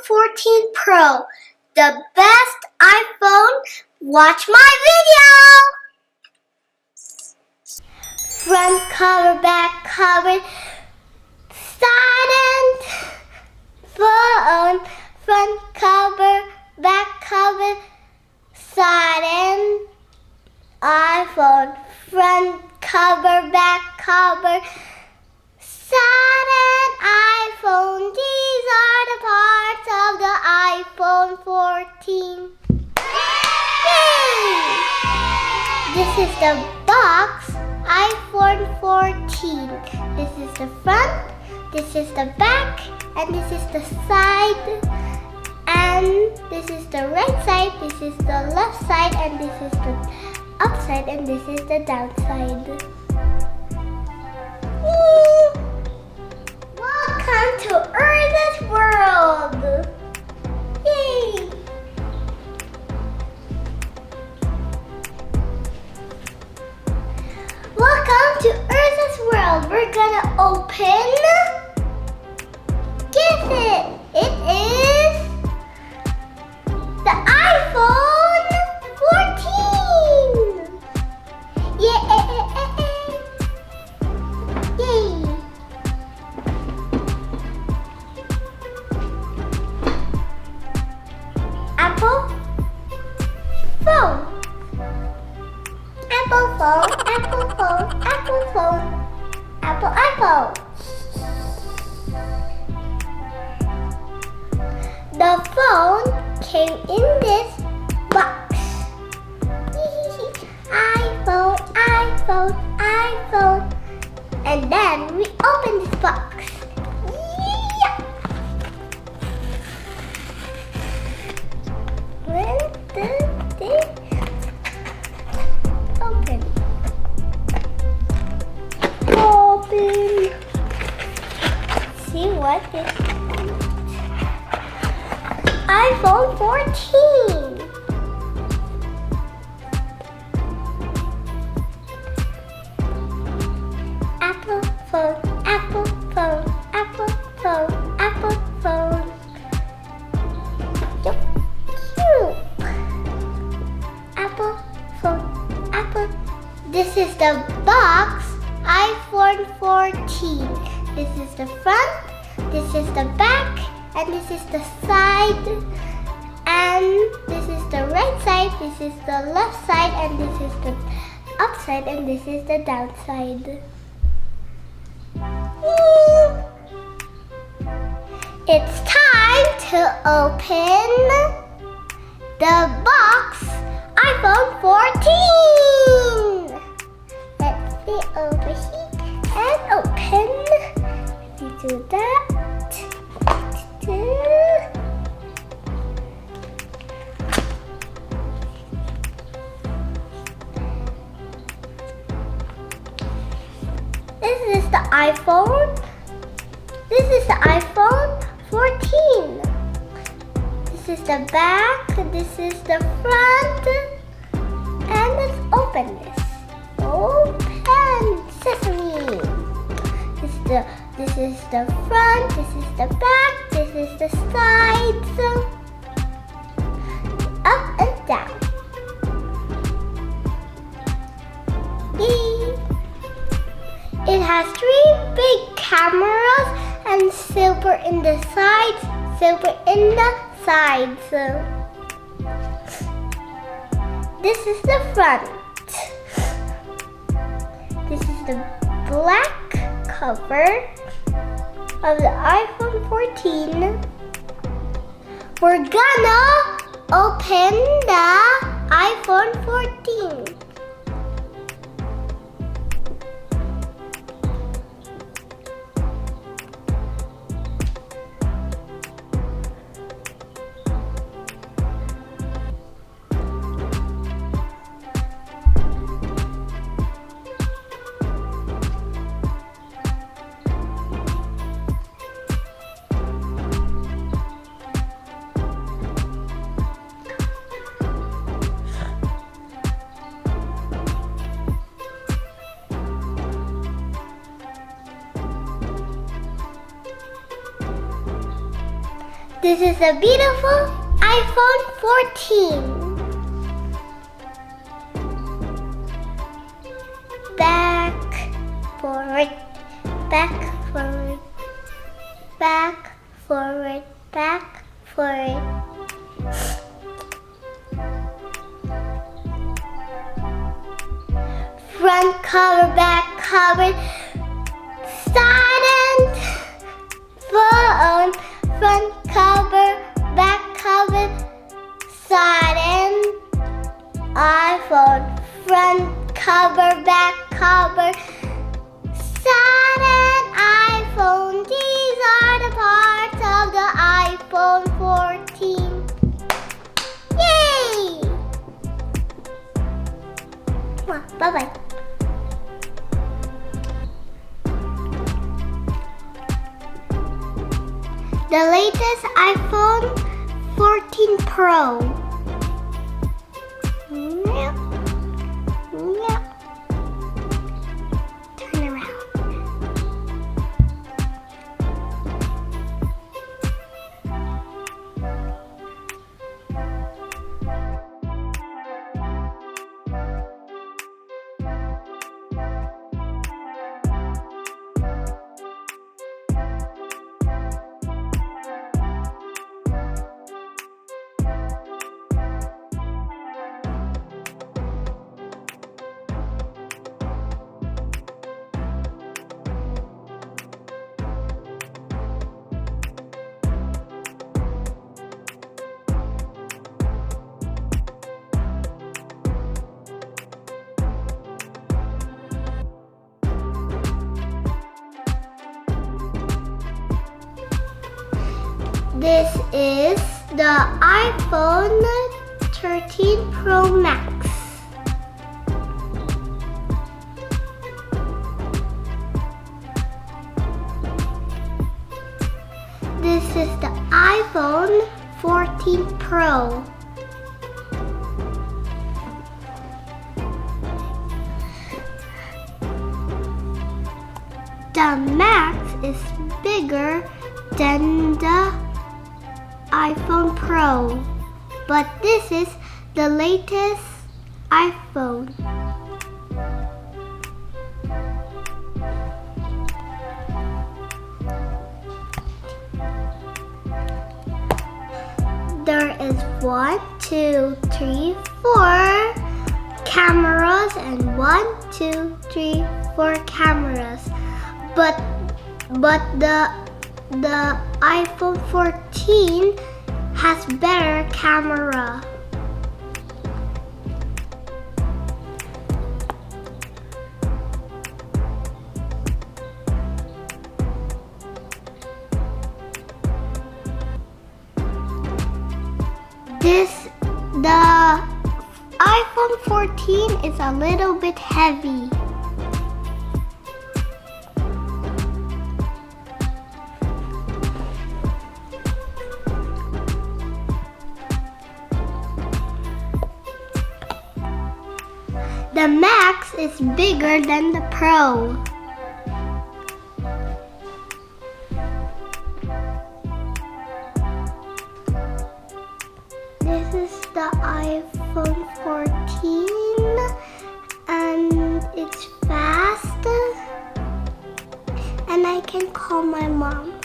14 Pro, the best iPhone. Watch my video. Front cover, back cover, silent phone. Front cover, back cover, silent iPhone. Front cover, back cover, silent iPhone. These are the parts of the iPhone 14. Yay! This is the box, iPhone 14. This is the front, this is the back, and this is the side. And this is the right side, this is the left side, and this is the upside, and this is the downside. Welcome to Erza's world! Yay! Welcome to Erza's world! We're gonna open... Guess it! It is... the iPhone 14! Yay! Yay! Apple phone. Apple phone. Apple phone. Apple phone. Apple iPhone. The phone came in this box. iPhone, iPhone, iPhone. And then we open this box. Yeah. One, two, three. Open. Open. See what this is. iPhone 14. Apple phone, Apple phone, Apple phone, Apple phone. Yup, cute. Apple phone, Apple. This is the box, iPhone 14. This is the front, this is the back, and this is the side, and this is the right side, this is the left side, and this is the upside, and this is the downside. It's time to open the box, iPhone 14. Let's see over here and open. We do that. This is the iPhone. This is the iPhone 14. This is the back. This is the front. And let's open this. Open sesame. This is the front. This is the back. This is the sides. Up and down. Yay. It has 3 big cameras and silver in the sides, silver in the sides. This is the front. This is the black cover of the iPhone 14. We're gonna open the iPhone 14. This is a beautiful iPhone 14. Back, forward, back, forward, back, forward, back, forward. Front cover, back cover, side and phone. Front cover, back cover, side and iPhone. Front cover, back cover, side and iPhone. These are the parts of the iPhone 14. Yay! Bye-bye. The latest iPhone 14 Pro. Turn around. This is the iPhone 13 Pro Max. This is the iPhone 14 Pro. The Max is bigger than the iPhone Pro, but this is the latest iPhone. There is 1, 2, 3, 4 cameras and 1, 2, 3, 4 cameras, but the iPhone 14 has better camera. The iPhone 14 is a little bit heavy. The Max is bigger than the Pro. This is the iPhone 14 and it's fast and I can call my mom.